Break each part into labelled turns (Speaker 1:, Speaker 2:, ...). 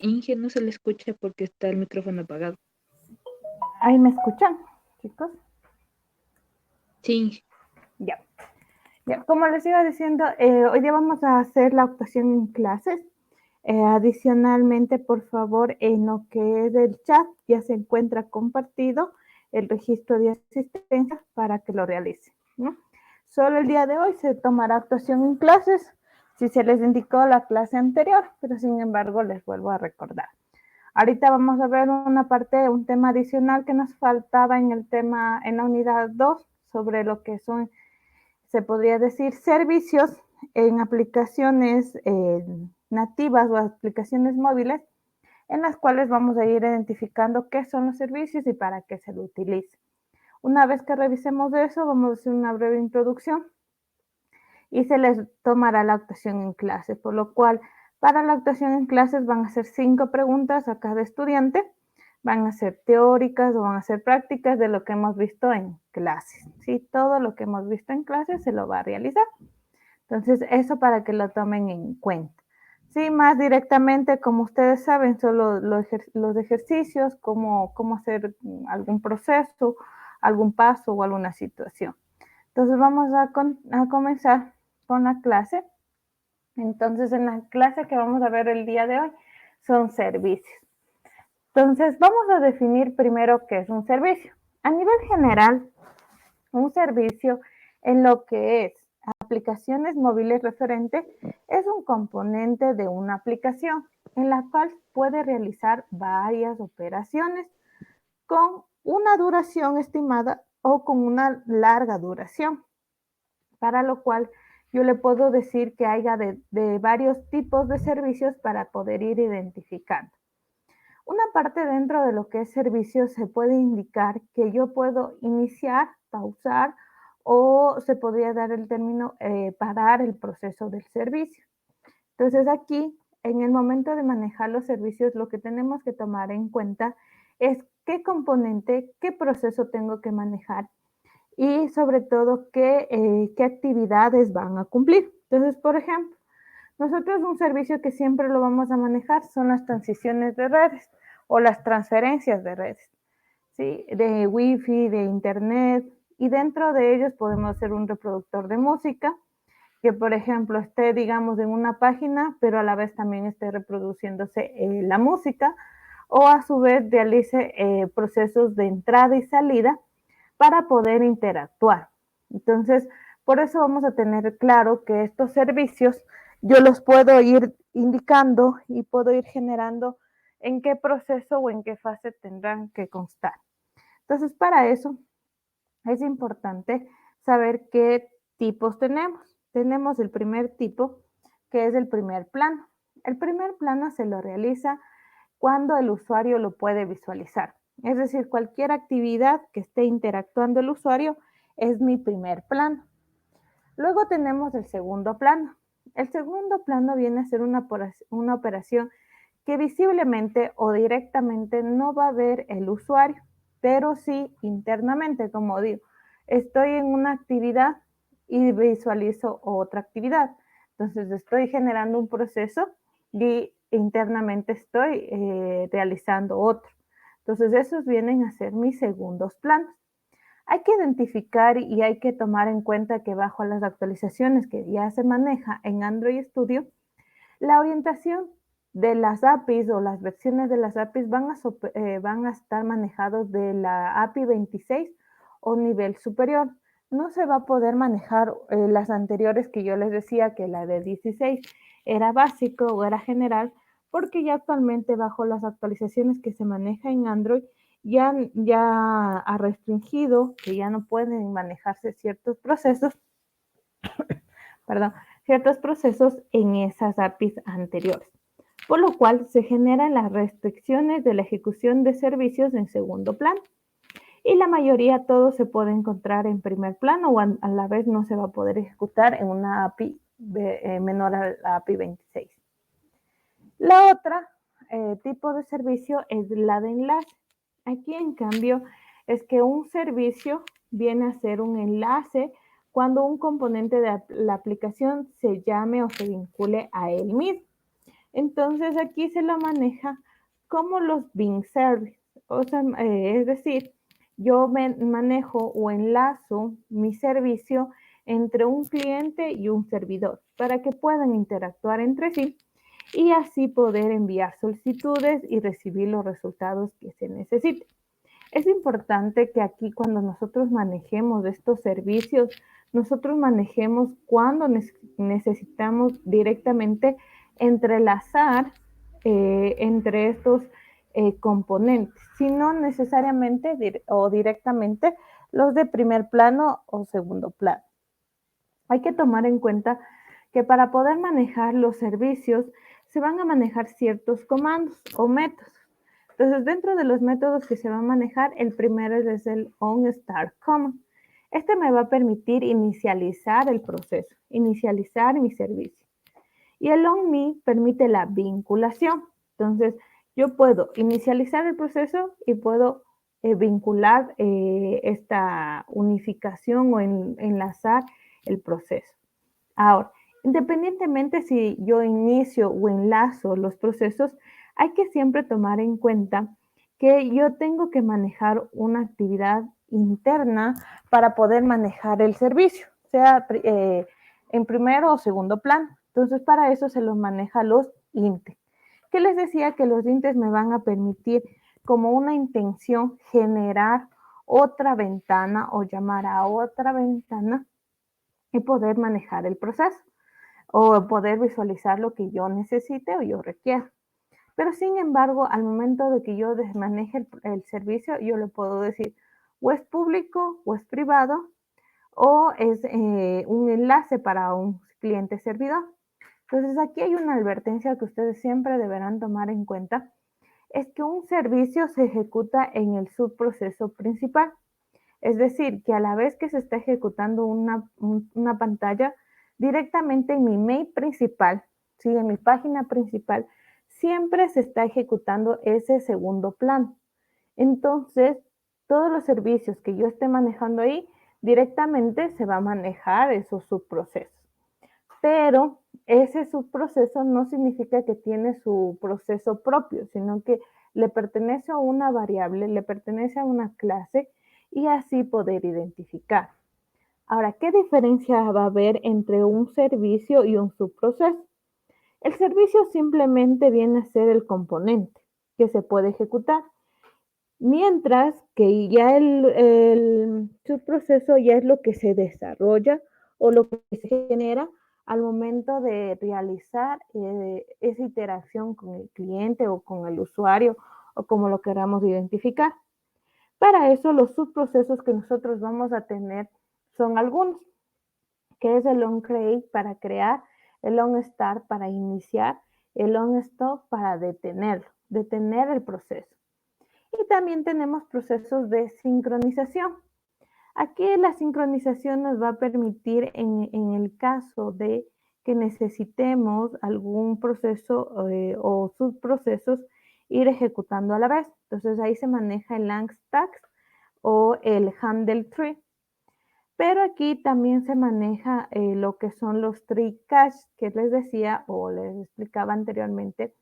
Speaker 1: Inge no se le escucha porque está el micrófono apagado.
Speaker 2: ¿Ahí me escuchan, chicos?
Speaker 1: Sí,
Speaker 2: Ya. Ya, como les iba diciendo, hoy día vamos a hacer la actuación en clases. Adicionalmente, por favor, en lo que es el chat ya se encuentra compartido el registro de asistencia para que lo realicen, ¿no? Solo el día de hoy se tomará actuación en clases si se les indicó la clase anterior, pero sin embargo les vuelvo a recordar. Ahorita vamos a ver una parte, un tema adicional que nos faltaba en el tema, en la unidad 2, sobre lo que son, se podría decir, servicios en aplicaciones nativas o aplicaciones móviles, en las cuales vamos a ir identificando qué son los servicios y para qué se lo utiliza. Una vez que revisemos eso, vamos a hacer una breve introducción y se les tomará la actuación en clase, por lo cual para la actuación en clases van a ser 5 preguntas a cada estudiante, van a ser teóricas o van a ser prácticas de lo que hemos visto en clases, ¿sí? Todo lo que hemos visto en clases se lo va a realizar. Entonces, eso para que lo tomen en cuenta. Sí, más directamente, como ustedes saben, son los ejercicios, cómo hacer algún proceso, algún paso o alguna situación. Entonces, vamos a comenzar con la clase. Entonces, en la clase que vamos a ver el día de hoy son servicios. Entonces, vamos a definir primero qué es un servicio. A nivel general, un servicio en lo que es aplicaciones móviles referente es un componente de una aplicación en la cual puede realizar varias operaciones con una duración estimada o con una larga duración, para lo cual yo le puedo decir que haya de varios tipos de servicios para poder ir identificando. Una parte dentro de lo que es servicio se puede indicar que yo puedo iniciar, pausar o se podría dar el término parar el proceso del servicio. Entonces aquí, en el momento de manejar los servicios, lo que tenemos que tomar en cuenta es qué componente, qué proceso tengo que manejar y sobre todo qué actividades van a cumplir. Entonces, por ejemplo, nosotros un servicio que siempre lo vamos a manejar son las transiciones de redes o las transferencias de redes, ¿sí? De Wi-Fi, de Internet, y dentro de ellos podemos hacer un reproductor de música que, por ejemplo, esté, digamos, en una página, pero a la vez también esté reproduciéndose la música, o a su vez realice procesos de entrada y salida para poder interactuar. Entonces, por eso vamos a tener claro que estos servicios yo los puedo ir indicando y puedo ir generando en qué proceso o en qué fase tendrán que constar. Entonces, para eso es importante saber qué tipos tenemos. Tenemos el primer tipo, que es el primer plano. El primer plano se lo realiza cuando el usuario lo puede visualizar. Es decir, cualquier actividad que esté interactuando el usuario es mi primer plano. Luego tenemos el segundo plano. El segundo plano viene a ser una operación que visiblemente o directamente no va a ver el usuario, pero sí internamente, como digo, estoy en una actividad y visualizo otra actividad. Entonces estoy generando un proceso y internamente estoy realizando otro. Entonces esos vienen a ser mis segundos planos. Hay que identificar y hay que tomar en cuenta que bajo las actualizaciones que ya se maneja en Android Studio, la orientación de las APIs o las versiones de las APIs van a estar manejados de la API 26 o nivel superior. No se va a poder manejar las anteriores que yo les decía que la de 16 era básico o era general, porque ya actualmente bajo las actualizaciones que se maneja en Android ya ha restringido que ya no pueden manejarse ciertos procesos, perdón, ciertos procesos en esas APIs anteriores, por lo cual se generan las restricciones de la ejecución de servicios en segundo plano. Y la mayoría todo se puede encontrar en primer plano o a la vez no se va a poder ejecutar en una API menor a la API 26. La otra tipo de servicio es la de enlace. Aquí en cambio es que un servicio viene a ser un enlace cuando un componente de la aplicación se llame o se vincule a él mismo. Entonces aquí se lo maneja como los Bean Service. O sea, es decir, yo manejo o enlazo mi servicio entre un cliente y un servidor para que puedan interactuar entre sí y así poder enviar solicitudes y recibir los resultados que se necesiten. Es importante que aquí cuando nosotros manejemos estos servicios, nosotros manejemos cuando necesitamos directamente entrelazar entre estos componentes, si no necesariamente o directamente los de primer plano o segundo plano. Hay que tomar en cuenta que para poder manejar los servicios se van a manejar ciertos comandos o métodos. Entonces, dentro de los métodos que se van a manejar, el primero es el onStart command. Este me va a permitir inicializar el proceso, inicializar mi servicio. Y el onMe permite la vinculación. Entonces, yo puedo inicializar el proceso y puedo vincular esta unificación o enlazar el proceso. Ahora, independientemente si yo inicio o enlazo los procesos, hay que siempre tomar en cuenta que yo tengo que manejar una actividad interna para poder manejar el servicio, sea en primero o segundo plano. Entonces, para eso se los maneja los INTEs. ¿Qué les decía? Que los INTEs me van a permitir como una intención generar otra ventana o llamar a otra ventana y poder manejar el proceso o poder visualizar lo que yo necesite o yo requiera. Pero sin embargo, al momento de que yo maneje el servicio, yo le puedo decir o es público o es privado o es un enlace para un cliente servidor. Entonces aquí hay una advertencia que ustedes siempre deberán tomar en cuenta, es que un servicio se ejecuta en el subproceso principal. Es decir, que a la vez que se está ejecutando una pantalla, directamente en mi mail principal, ¿sí? En mi página principal, siempre se está ejecutando ese segundo plano. Entonces, todos los servicios que yo esté manejando ahí, directamente se va a manejar esos subprocesos. Pero ese subproceso no significa que tiene su proceso propio, sino que le pertenece a una variable, le pertenece a una clase y así poder identificar. Ahora, ¿qué diferencia va a haber entre un servicio y un subproceso? El servicio simplemente viene a ser el componente que se puede ejecutar, mientras que ya el subproceso ya es lo que se desarrolla o lo que se genera al momento de realizar esa interacción con el cliente o con el usuario o como lo queramos identificar. Para eso los subprocesos que nosotros vamos a tener son algunos, que es el onCreate para crear, el onStart para iniciar, el onStop para detener el proceso. Y también tenemos procesos de sincronización. Aquí la sincronización nos va a permitir en el caso de que necesitemos algún proceso o subprocesos ir ejecutando a la vez. Entonces ahí se maneja el langstack o el handle tree. Pero aquí también se maneja lo que son los tree cache, que les decía o les explicaba anteriormente,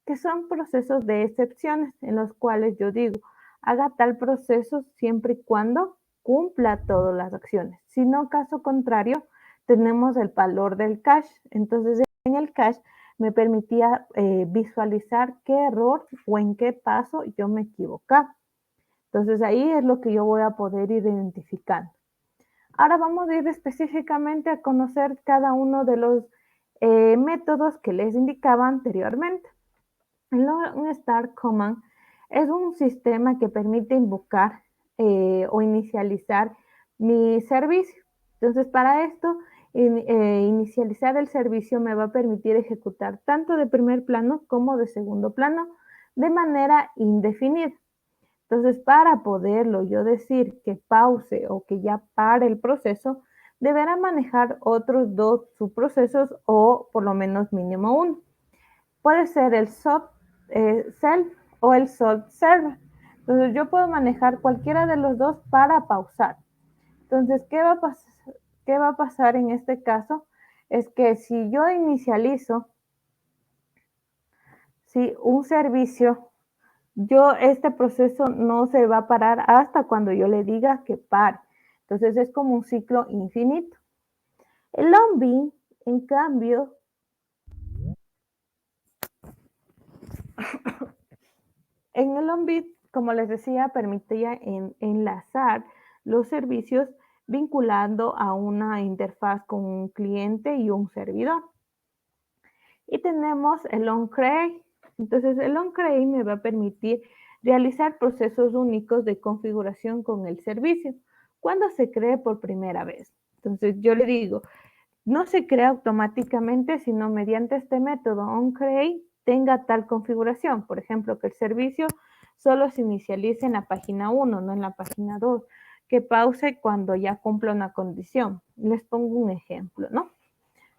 Speaker 2: que son procesos de excepciones en los cuales yo digo, haga tal proceso siempre y cuando cumpla todas las acciones. Si no, caso contrario, tenemos el valor del cache. Entonces, en el cache me permitía visualizar qué error o en qué paso yo me equivocaba. Entonces, ahí es lo que yo voy a poder ir identificando. Ahora vamos a ir específicamente a conocer cada uno de los métodos que les indicaba anteriormente. El onStart command es un sistema que permite invocar o inicializar mi servicio. Entonces, para esto, inicializar el servicio me va a permitir ejecutar tanto de primer plano como de segundo plano de manera indefinida. Entonces, para poderlo yo decir que pause o que ya pare el proceso, deberá manejar otros dos subprocesos o por lo menos mínimo uno. Puede ser el self o el salt server. Entonces yo puedo manejar cualquiera de los dos para pausar. Entonces, ¿qué va a pasar en este caso? Es que si yo inicializo ¿sí? Un servicio, este proceso no se va a parar hasta cuando yo le diga que pare. Entonces es como un ciclo infinito. El onbeam, en cambio, en el onbeam, como les decía, permitía enlazar los servicios vinculando a una interfaz con un cliente y un servidor. Y tenemos el onCreate. Entonces el onCreate me va a permitir realizar procesos únicos de configuración con el servicio cuando se cree por primera vez. Entonces yo le digo, no se crea automáticamente, sino mediante este método onCreate tenga tal configuración. Por ejemplo, que el servicio solo se inicialice en la página 1, no en la página 2. Que pause cuando ya cumpla una condición. Les pongo un ejemplo, ¿no?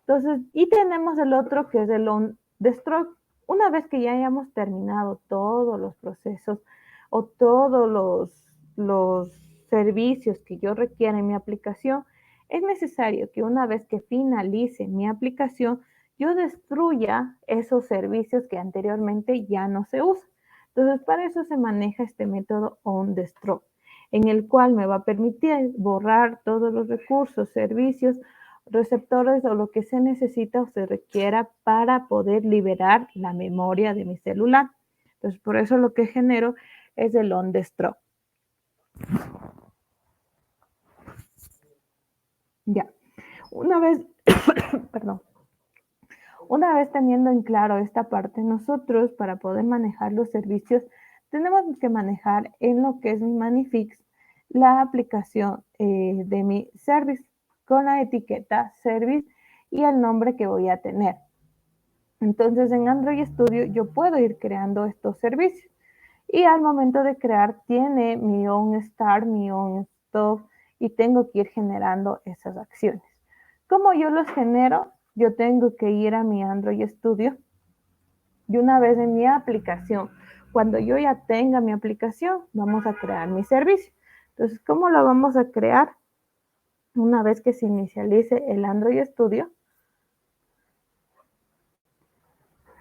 Speaker 2: Entonces, y tenemos el otro que es el onDestroy. Una vez que ya hayamos terminado todos los procesos o todos los servicios que yo requiera en mi aplicación, es necesario que una vez que finalice mi aplicación, yo destruya esos servicios que anteriormente ya no se usan. Entonces, para eso se maneja este método onDestroy, en el cual me va a permitir borrar todos los recursos, servicios, receptores o lo que se necesita o se requiera para poder liberar la memoria de mi celular. Entonces, por eso lo que genero es el onDestroy. Ya. Una vez, perdón, una vez teniendo en claro esta parte, nosotros para poder manejar los servicios tenemos que manejar en lo que es mi Manifix la aplicación de mi service con la etiqueta service y el nombre que voy a tener. Entonces en Android Studio yo puedo ir creando estos servicios y al momento de crear tiene mi onStart, mi onStop y tengo que ir generando esas acciones. ¿Cómo yo los genero? Yo tengo que ir a mi Android Studio y una vez en mi aplicación, cuando yo ya tenga mi aplicación, vamos a crear mi servicio. Entonces, ¿cómo lo vamos a crear? Una vez que se inicialice el Android Studio,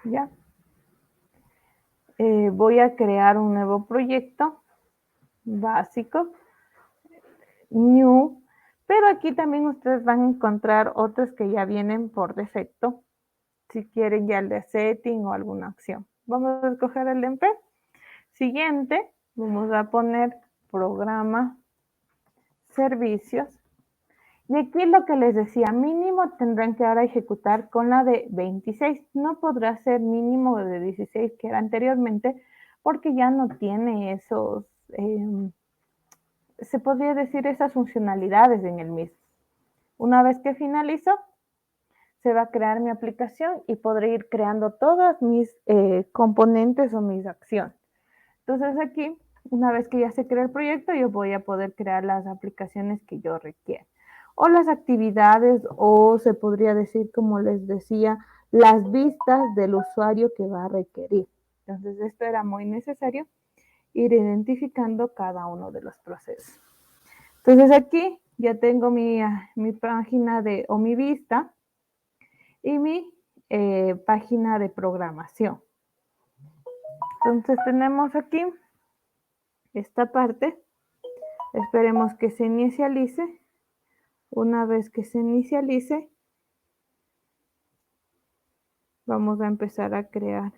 Speaker 2: ya, voy a crear un nuevo proyecto básico, new, pero aquí también ustedes van a encontrar otros que ya vienen por defecto, si quieren ya el de setting o alguna acción. Vamos a escoger el de MP. Siguiente, vamos a poner programa, servicios. Y aquí lo que les decía, mínimo tendrán que ahora ejecutar con la de 26. No podrá ser mínimo de 16 que era anteriormente porque ya no tiene esos, se podría decir esas funcionalidades en el mismo. Una vez que finalizo, se va a crear mi aplicación y podré ir creando todas mis componentes o mis acciones. Entonces aquí, una vez que ya se crea el proyecto, yo voy a poder crear las aplicaciones que yo requiera. O las actividades, o se podría decir, como les decía, las vistas del usuario que va a requerir. Entonces esto era muy necesario, ir identificando cada uno de los procesos. Entonces aquí ya tengo mi página o mi vista y mi página de programación. Entonces tenemos aquí esta parte. Esperemos que se inicialice. Una vez que se inicialice, vamos a empezar a crear.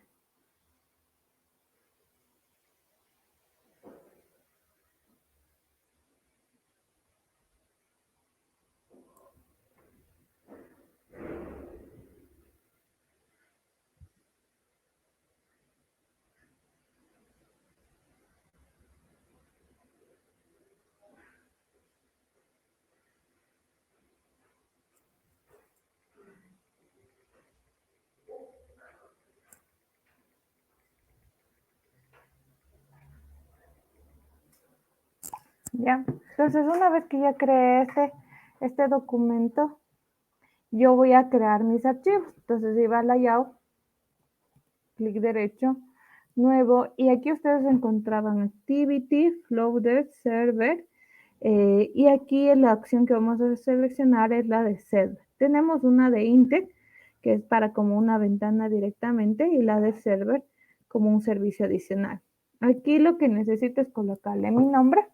Speaker 2: ¿Ya? Entonces, una vez que ya creé este documento, yo voy a crear mis archivos. Entonces, iba a Layout, clic derecho, nuevo, y aquí ustedes encontraban Activity, Floater, Server, y aquí la opción que vamos a seleccionar es la de Server. Tenemos una de Intec, que es para como una ventana directamente, y la de Server como un servicio adicional. Aquí lo que necesito es colocarle mi nombre,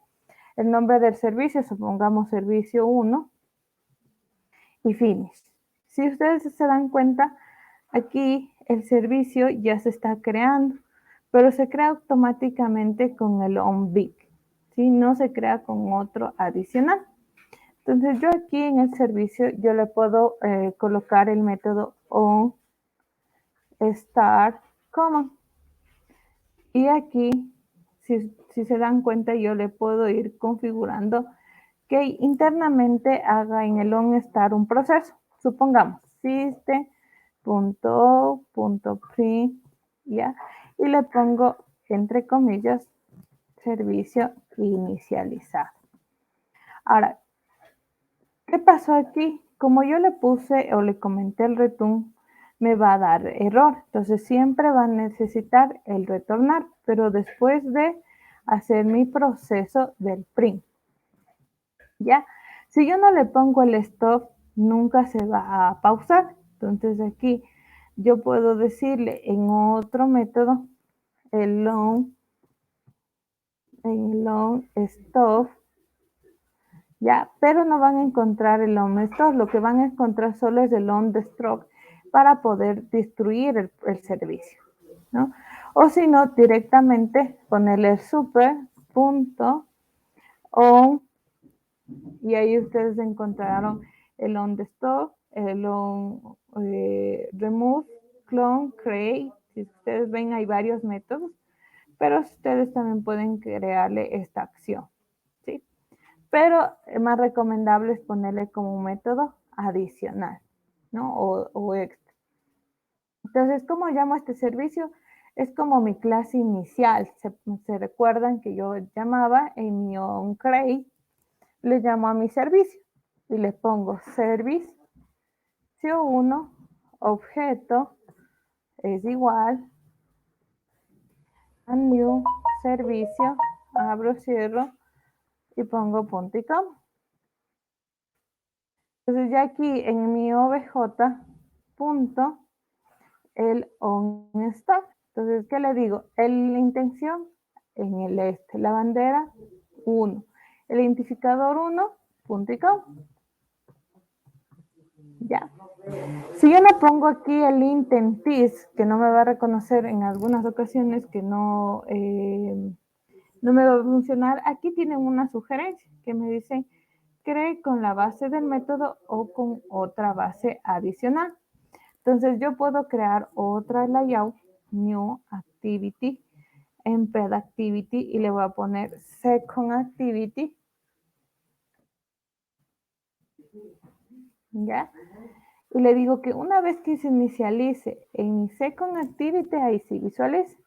Speaker 2: el nombre del servicio, supongamos servicio 1 y finish. Si ustedes se dan cuenta, aquí el servicio ya se está creando, pero se crea automáticamente con el onBig, ¿sí? No se crea con otro adicional. Entonces yo aquí en el servicio yo le puedo colocar el método onStartCommand. Y aquí, si se dan cuenta, yo le puedo ir configurando que internamente haga en el onStart un proceso. Supongamos system.out.print, ¿ya? Y le pongo, entre comillas, servicio inicializado. Ahora, ¿qué pasó aquí? Como yo le puse o le comenté el return, me va a dar error. Entonces siempre va a necesitar el retornar, pero después de hacer mi proceso del print. ¿Ya? Si yo no le pongo el stop, nunca se va a pausar. Entonces aquí yo puedo decirle en otro método, el long stop, ¿ya? Pero no van a encontrar el long stop, lo que van a encontrar solo es el on the stroke para poder destruir el servicio, ¿no? O si no, directamente ponerle super.on y ahí ustedes encontraron el on the stop, el on remove, clone, create. Si ustedes ven, hay varios métodos, pero ustedes también pueden crearle esta acción, ¿sí? Pero más recomendable es ponerle como un método adicional, ¿no? O extra. Entonces, ¿cómo llamo este servicio? Es como mi clase inicial. Se recuerdan que yo llamaba en mi onCreate, le llamo a mi servicio y le pongo servicio 1, objeto es igual a new servicio, abro, cierro y pongo punto y coma. Entonces ya aquí en mi obj punto el onStart. Entonces, ¿qué le digo? La intención en el la bandera 1, el identificador 1, punto y coma. Ya. Si yo no pongo aquí el intent this, que no me va a reconocer en algunas ocasiones, que no me va a funcionar, aquí tienen una sugerencia que me dicen cree con la base del método o con otra base adicional. Entonces yo puedo crear otra layout, new activity, embed activity y le voy a poner second activity. ¿Ya? Y le digo que una vez que se inicialice en mi second activity, ahí sí visualice.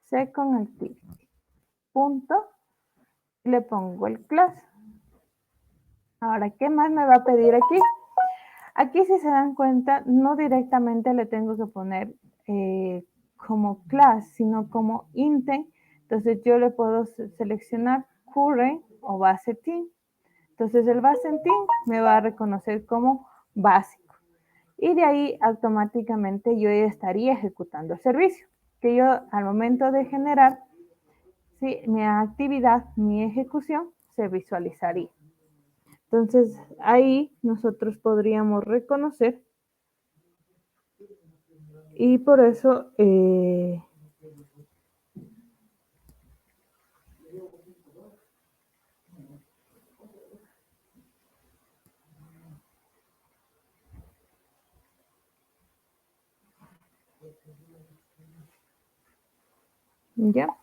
Speaker 2: Second activity. Punto. Le pongo el class. Ahora, ¿qué más me va a pedir aquí? Aquí, si se dan cuenta, no directamente le tengo que poner como class, sino como intent. Entonces, yo le puedo seleccionar current o base team. Entonces, el base team me va a reconocer como básico. Y de ahí, automáticamente, yo ya estaría ejecutando el servicio. Que yo, al momento de generar mi actividad, mi ejecución, se visualizaría. Entonces, ahí nosotros podríamos reconocer y por eso ¿ya?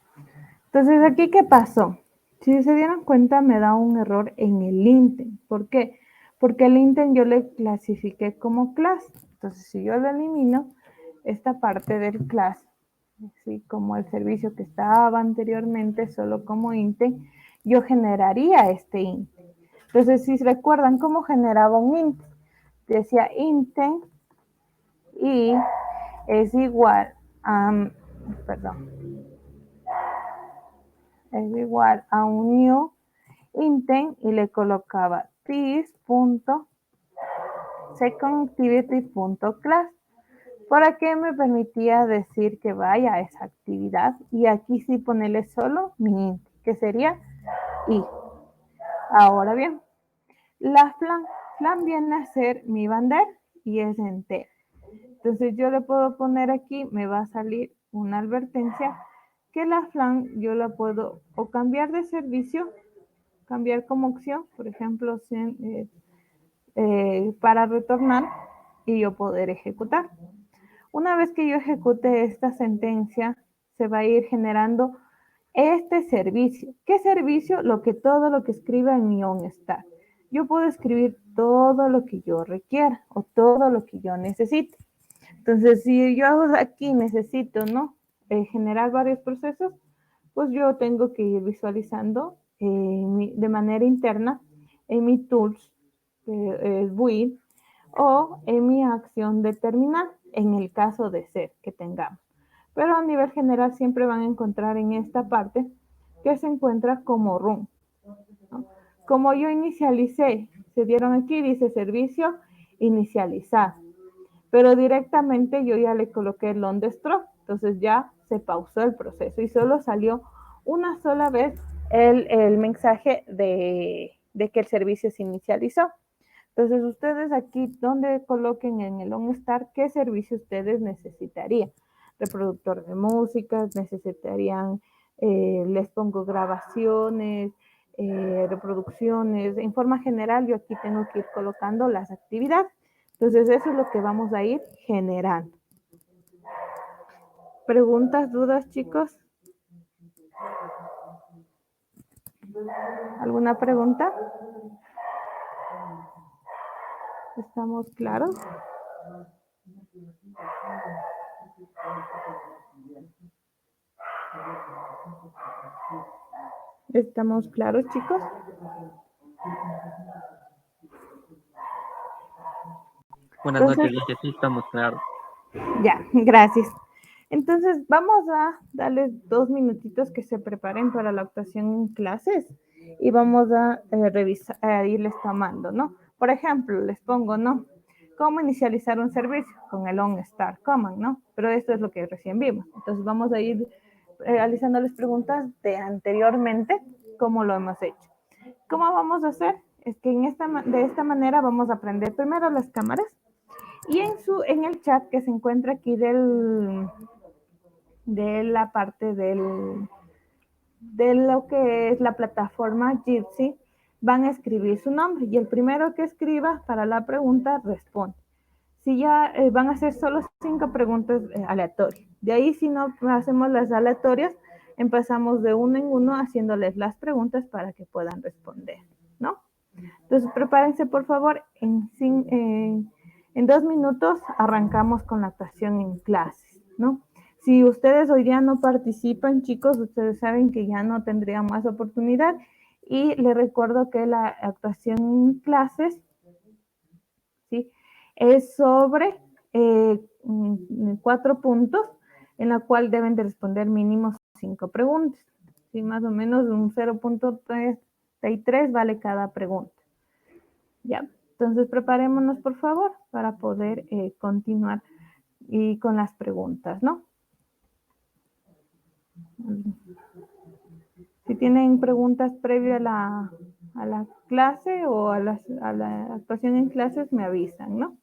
Speaker 2: Entonces, aquí, ¿qué pasó? Si se dieron cuenta, me da un error en el intent. ¿Por qué? Porque el intent yo le clasifiqué como class. Entonces, si yo lo elimino, esta parte del class, ¿sí? Como el servicio que estaba anteriormente solo como intent, yo generaría este intent. Entonces, si recuerdan cómo generaba un intent, decía intent y es igual a, perdón, es igual a un new intent y le colocaba this.secondActivity.class. Por aquí me permitía decir que vaya a esa actividad y aquí sí ponerle solo mi int, que sería i. Ahora bien, la flan viene a ser mi bandera y es entero. Entonces yo le puedo poner aquí, me va a salir una advertencia que la flan yo la puedo o cambiar de servicio, cambiar como opción, por ejemplo, para retornar y yo poder ejecutar. Una vez que yo ejecute esta sentencia, se va a ir generando este servicio. ¿Qué servicio? Todo lo que escriba en mi onStar. Yo puedo escribir todo lo que yo requiera o todo lo que yo necesite. Entonces, si yo hago aquí necesito, ¿no? Generar varios procesos, pues yo tengo que ir visualizando de manera interna en mi tools, es build, o en mi acción de terminar, en el caso de ser que tengamos. Pero a nivel general siempre van a encontrar en esta parte que se encuentra como run, ¿no? Como yo inicialicé, se dieron aquí, dice servicio inicializar, pero directamente yo ya le coloqué el on the stroke, entonces ya se pausó el proceso y solo salió una sola vez el mensaje de que el servicio se inicializó. Entonces ustedes aquí donde coloquen en el OnStar qué servicio ustedes necesitarían. Reproductor de música, necesitarían, les pongo grabaciones, reproducciones. En forma general yo aquí tengo que ir colocando las actividades. Entonces eso es lo que vamos a ir generando. ¿Preguntas, dudas, chicos? ¿Alguna pregunta? ¿Estamos claros? ¿Estamos claros, chicos?
Speaker 3: Buenas
Speaker 2: Entonces,
Speaker 3: noches, dice, sí, estamos claros.
Speaker 2: ya, gracias. Entonces, vamos a darles 2 minutitos que se preparen para la actuación en clases y vamos a revisar, a irles tomando, ¿no? Por ejemplo, les pongo, ¿no? ¿Cómo inicializar un servicio? Con el OnStar Command, ¿no? Pero esto es lo que recién vimos. Entonces, vamos a ir realizándoles preguntas de anteriormente, cómo lo hemos hecho. ¿Cómo vamos a hacer? Es que de esta manera vamos a aprender primero las cámaras y en el chat que se encuentra aquí de la parte de lo que es la plataforma Jitsi, van a escribir su nombre y el primero que escriba para la pregunta responde. Si ya van a ser solo 5 preguntas aleatorias. De ahí, si no hacemos las aleatorias, empezamos de uno en uno haciéndoles las preguntas para que puedan responder, ¿no? Entonces, prepárense, por favor. En 2 minutos arrancamos con la actuación en clases, ¿no? Si ustedes hoy día no participan, chicos, ustedes saben que ya no tendrían más oportunidad. Y les recuerdo que la actuación en clases, ¿sí? Es sobre 4 puntos en la cual deben de responder mínimo 5 preguntas. ¿Sí? Más o menos un 0.33 vale cada pregunta. ¿Ya? Entonces preparémonos por favor para poder continuar y con las preguntas, ¿no? Si tienen preguntas previas a la clase o a la actuación en clases, me avisan, ¿no?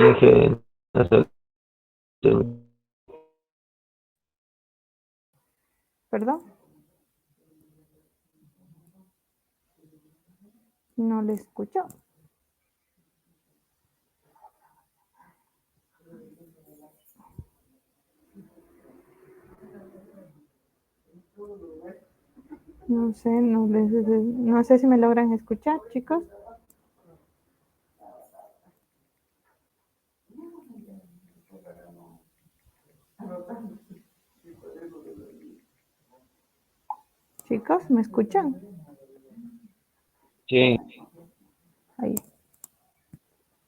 Speaker 4: Inge, hasta el-
Speaker 2: ¿Perdón? No le escucho. No sé, no sé si me logran escuchar, chicos. Chicos, ¿me escuchan?
Speaker 4: Sí,
Speaker 2: Ahí.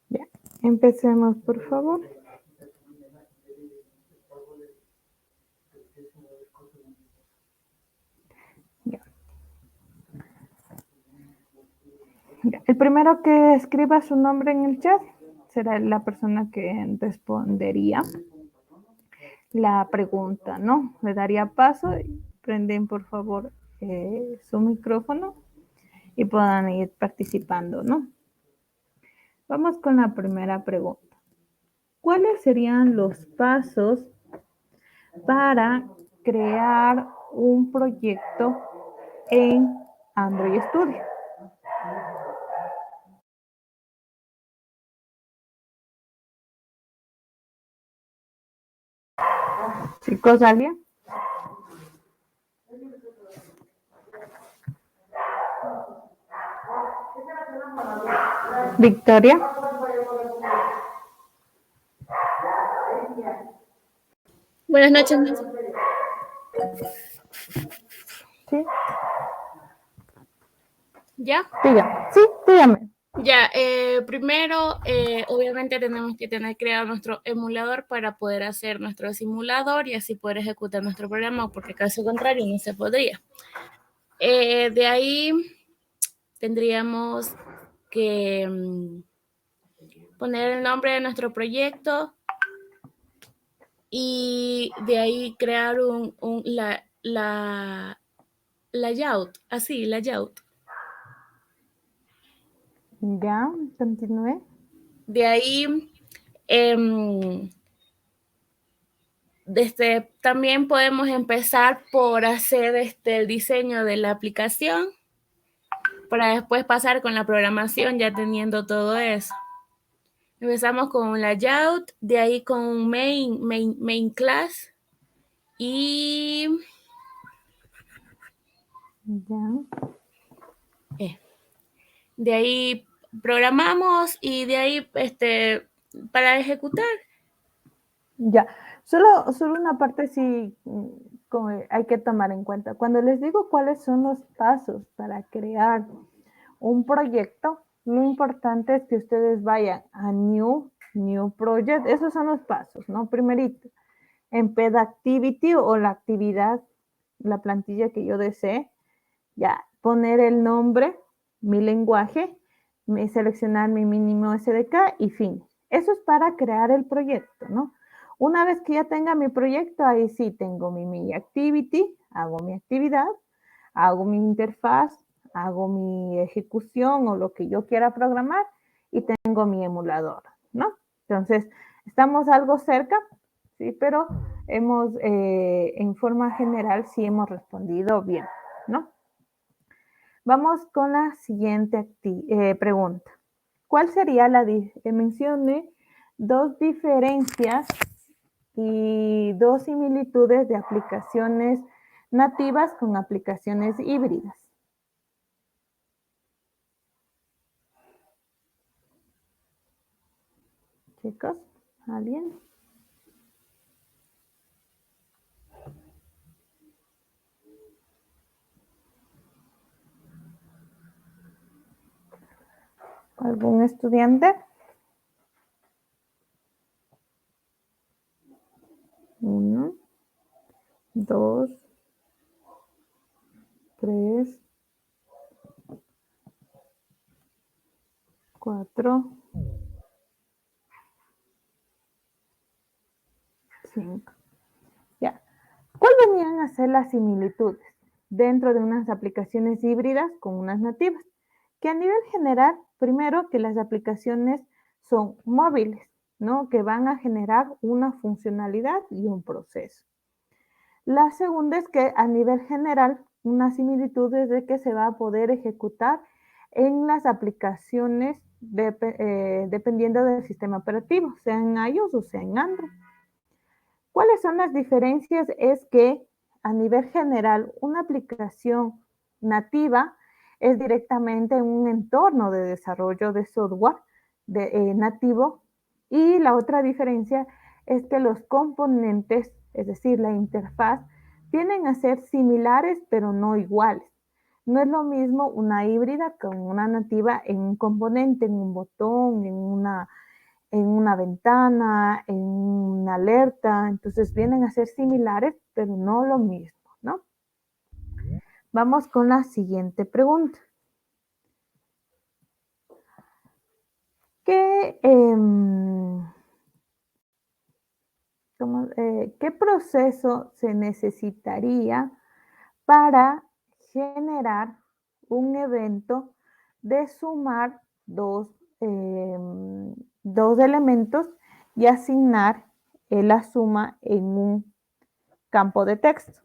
Speaker 2: Ya. Empecemos, por favor. Ya. Ya. El primero que escriba su nombre en el chat será la persona que respondería la pregunta, ¿no? Le daría paso y prenden, por favor, su micrófono y puedan ir participando, ¿no? Vamos con la primera pregunta. ¿Cuáles serían los pasos para crear un proyecto en Android Studio? Chicos, ¿alguien? Victoria.
Speaker 5: Buenas noches, Miss.
Speaker 2: Sí,
Speaker 5: ¿Ya?
Speaker 2: dígame. Sí, dígame.
Speaker 5: Ya, primero, obviamente tenemos que tener creado nuestro emulador para poder hacer nuestro simulador y así poder ejecutar nuestro programa, porque caso contrario no se podría. De ahí tendríamos que poner el nombre de nuestro proyecto y de ahí crear la layout, así, layout.
Speaker 2: Ya, continúe.
Speaker 5: De ahí, también podemos empezar por hacer el diseño de la aplicación para después pasar con la programación ya teniendo todo eso. Empezamos con un layout, de ahí con un main class y
Speaker 2: Ya.
Speaker 5: de ahí programamos y de ahí para ejecutar.
Speaker 2: Ya, solo una parte sí hay que tomar en cuenta. Cuando les digo cuáles son los pasos para crear un proyecto, lo importante es que ustedes vayan a New Project. Esos son los pasos, ¿no? Primerito, en Pedactivity o la actividad, la plantilla que yo desee, ya, poner el nombre, mi lenguaje, seleccionar mi mínimo SDK y fin. Eso es para crear el proyecto, ¿no? Una vez que ya tenga mi proyecto, ahí sí tengo mi activity, hago mi actividad, hago mi interfaz, hago mi ejecución o lo que yo quiera programar y tengo mi emulador, ¿no? Entonces, estamos algo cerca, sí, pero en forma general, sí hemos respondido bien, ¿no? Vamos con la siguiente pregunta. ¿Cuál sería mencione dos diferencias y dos similitudes de aplicaciones nativas con aplicaciones híbridas? Chicos, ¿alguien? ¿Algún estudiante? 1, 2, 3, 4, 5. Ya. ¿Cuál venían a ser las similitudes dentro de unas aplicaciones híbridas con unas nativas? Que a nivel general, primero que las aplicaciones son móviles, ¿no? Que van a generar una funcionalidad y un proceso. La segunda es que a nivel general, una similitud es de que se va a poder ejecutar en las aplicaciones dependiendo del sistema operativo, sea en iOS o sea en Android. ¿Cuáles son las diferencias? Es que a nivel general, una aplicación nativa es directamente un entorno de desarrollo de software nativo, y la otra diferencia es que los componentes, es decir, la interfaz, tienden a ser similares pero no iguales. No es lo mismo una híbrida con una nativa en un componente, en un botón, en una ventana, en una alerta. Entonces vienen a ser similares, pero no lo mismo, ¿no? Vamos con la siguiente pregunta. ¿Qué proceso se necesitaría para generar un evento de sumar dos elementos y asignar la suma en un campo de texto?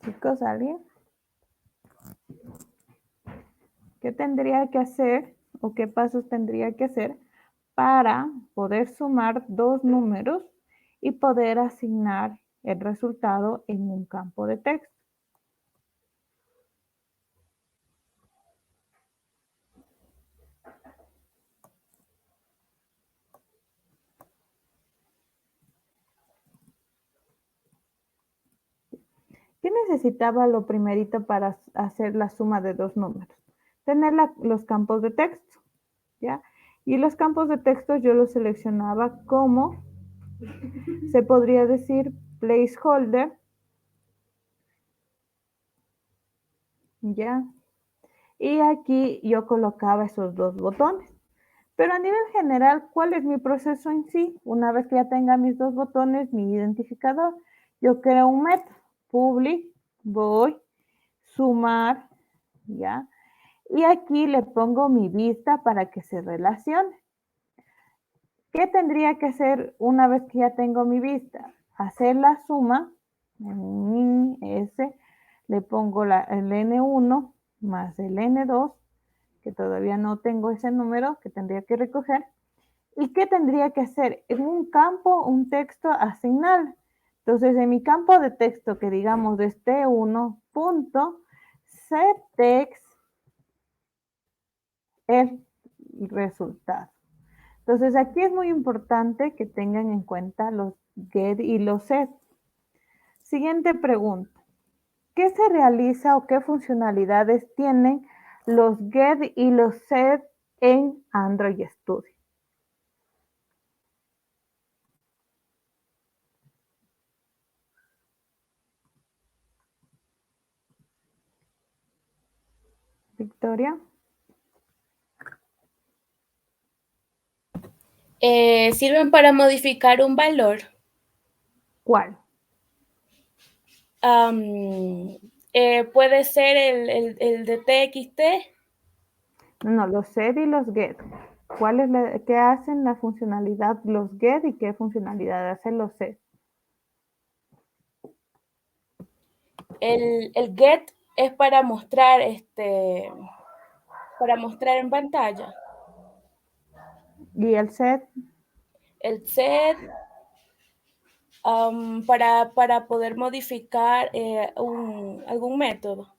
Speaker 2: Chicos, ¿alguien? ¿Qué tendría que hacer o qué pasos tendría que hacer para poder sumar dos números y poder asignar el resultado en un campo de texto? ¿Qué necesitaba lo primerito para hacer la suma de dos números? Tener los campos de texto, ¿ya? Y los campos de texto yo los seleccionaba como, se podría decir, placeholder, ¿ya? Y aquí yo colocaba esos dos botones. Pero a nivel general, ¿cuál es mi proceso en sí? Una vez que ya tenga mis dos botones, mi identificador, yo creo un método, public, voy, sumar, ¿ya? Y aquí le pongo mi vista para que se relacione. ¿Qué tendría que hacer una vez que ya tengo mi vista? Hacer la suma, en S, le pongo el N1 más el N2, que todavía no tengo ese número que tendría que recoger. ¿Y qué tendría que hacer? En un campo, un texto asignable. Entonces, en mi campo de texto, que digamos de este 1 punto, setText el resultado. Entonces, aquí es muy importante que tengan en cuenta los get y los set. Siguiente pregunta. ¿Qué se realiza o qué funcionalidades tienen los get y los set en Android Studio? Victoria.
Speaker 5: Sirven para modificar un valor.
Speaker 2: ¿Cuál?
Speaker 5: Puede ser el de TXT.
Speaker 2: No, los set y los get. ¿Qué hacen la funcionalidad los get y qué funcionalidad hacen los set?
Speaker 5: El get es para mostrar en pantalla.
Speaker 2: ¿Y el set?
Speaker 5: El set para poder modificar algún método.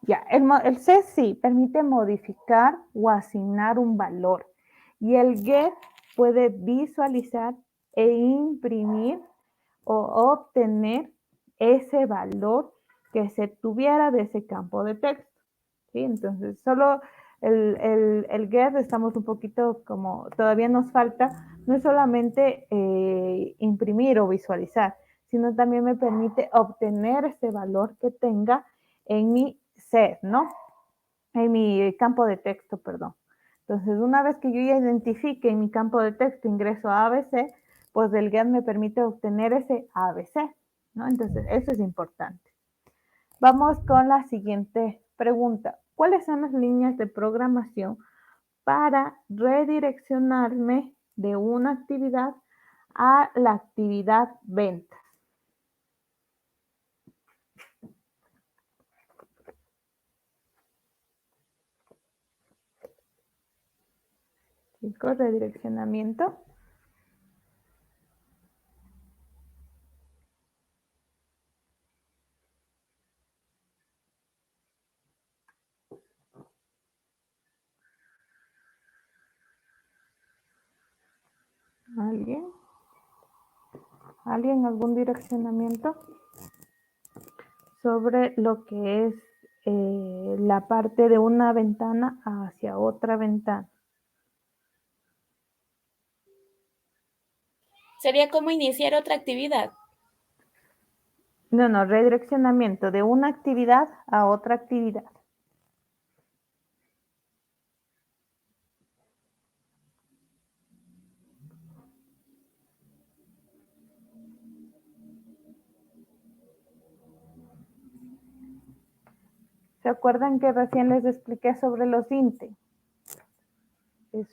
Speaker 2: Ya, el set sí permite modificar o asignar un valor. Y el get puede visualizar e imprimir o obtener ese valor que se tuviera de ese campo de texto. ¿Sí? Entonces, solo el get estamos un poquito como, todavía nos falta, no es solamente imprimir o visualizar, sino también me permite obtener ese valor que tenga en mi set, ¿no? En mi campo de texto, perdón. Entonces, una vez que yo ya identifique en mi campo de texto ingreso a ABC, pues el get me permite obtener ese ABC, ¿no? Entonces, eso es importante. Vamos con la siguiente pregunta. ¿Cuáles son las líneas de programación para redireccionarme de una actividad a la actividad ventas? Chicos, redireccionamiento. ¿Alguien? ¿Alguien algún direccionamiento sobre lo que es la parte de una ventana hacia otra ventana?
Speaker 5: Sería como iniciar otra actividad.
Speaker 2: No, redireccionamiento de una actividad a otra actividad. ¿Se acuerdan que recién les expliqué sobre los INTE?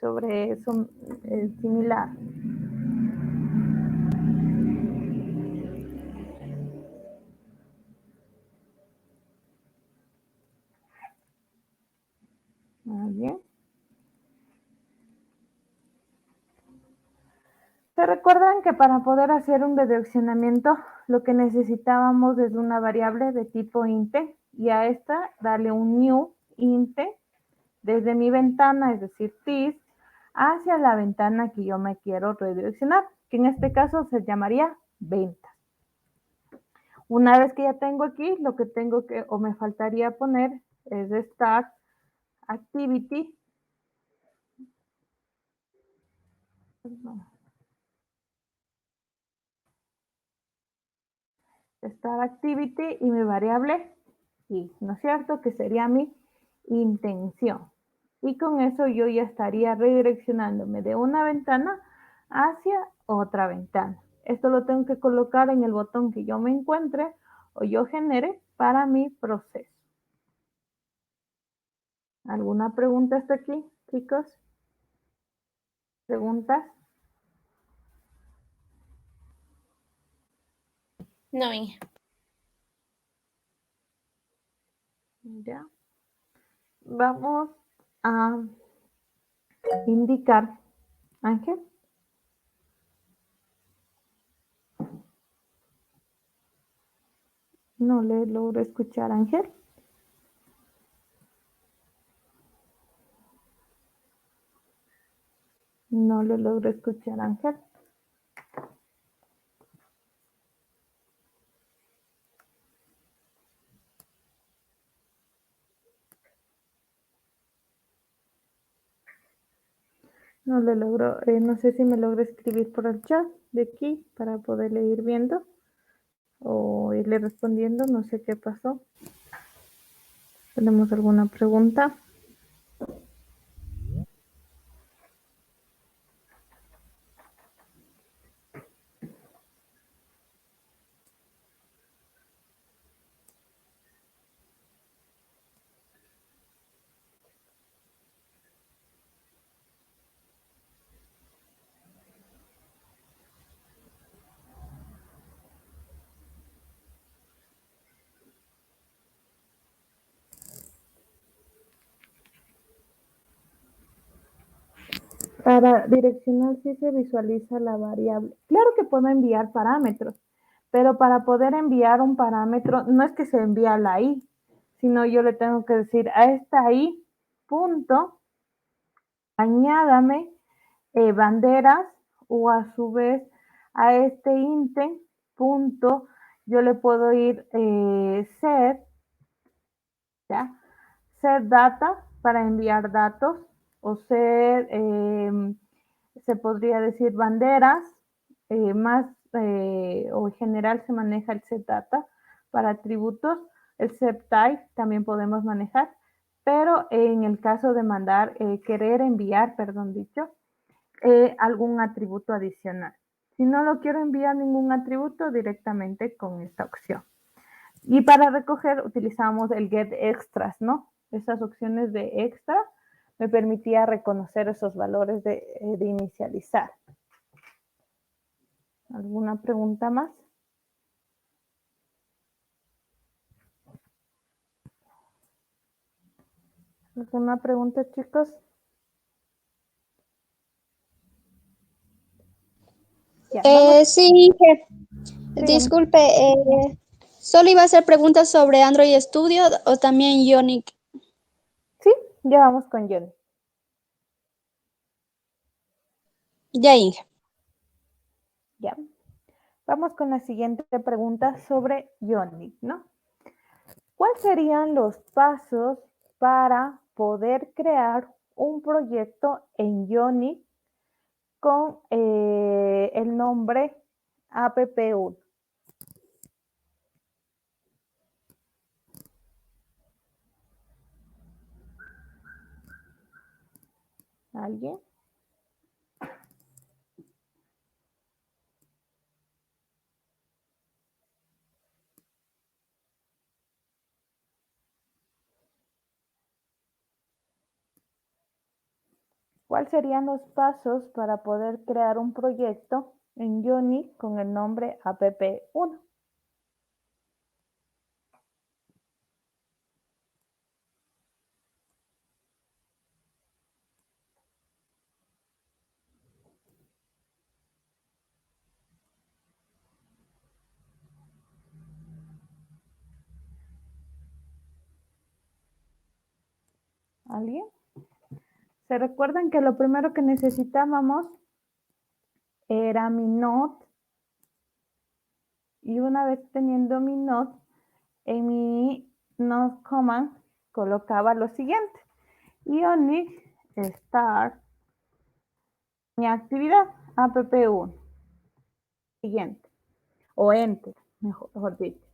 Speaker 2: Sobre eso similar. Muy bien. ¿Se recuerdan que para poder hacer un redireccionamiento lo que necesitábamos es una variable de tipo INTE y a esta darle un new INTE desde mi ventana, es decir, TIS, hacia la ventana que yo me quiero redireccionar, que en este caso se llamaría ventas. Una vez que ya tengo aquí, lo que tengo que, o me faltaría poner, es start activity. Start activity y mi variable y, ¿no es cierto? Que sería mi intención. Y con eso yo ya estaría redireccionándome de una ventana hacia otra ventana. Esto lo tengo que colocar en el botón que yo me encuentre o yo genere para mi proceso. ¿Alguna pregunta hasta aquí, chicos? ¿Preguntas?
Speaker 5: No, Inge.
Speaker 2: Ya. Vamos a indicar, Ángel. No le logro escuchar, Ángel. No le logro escuchar, Ángel. No le logro, no sé si me logro escribir por el chat de aquí para poderle ir viendo o irle respondiendo, no sé qué pasó. ¿Tenemos alguna pregunta? Para direccionar sí se visualiza la variable. Claro que puedo enviar parámetros, pero para poder enviar un parámetro no es que se envía a la i, sino yo le tengo que decir a esta i, punto, añádame banderas o a su vez a este inte, punto, yo le puedo ir set, ¿ya? Set data para enviar datos o set, se podría decir banderas, más o en general se maneja el set data para atributos, el set type también podemos manejar, pero en el caso de mandar, querer enviar, perdón dicho, algún atributo adicional. Si no lo quiero enviar ningún atributo, directamente con esta opción. Y para recoger utilizamos el get extras, ¿no? Esas opciones de extra me permitía reconocer esos valores de inicializar. ¿Alguna pregunta más? ¿Alguna pregunta, chicos? Ya,
Speaker 6: Sí, jefe.
Speaker 2: Sí.
Speaker 6: Disculpe, ¿solo iba a hacer preguntas sobre Android Studio o también Ionic?
Speaker 2: Sí, ya vamos con Johnny.
Speaker 6: Ya, Inge.
Speaker 2: Ya. Vamos con la siguiente pregunta sobre Ionic, ¿no? ¿Cuáles serían los pasos para poder crear un proyecto en Ionic con el nombre app1? ¿Alguien? ¿Cuáles serían los pasos para poder crear un proyecto en Ionic con el nombre app1? ¿Alguien? ¿Se recuerdan que lo primero que necesitábamos era mi node? Y una vez teniendo mi node, en mi node command colocaba lo siguiente: Ionic start mi actividad app1. Siguiente. O enter, mejor dicho.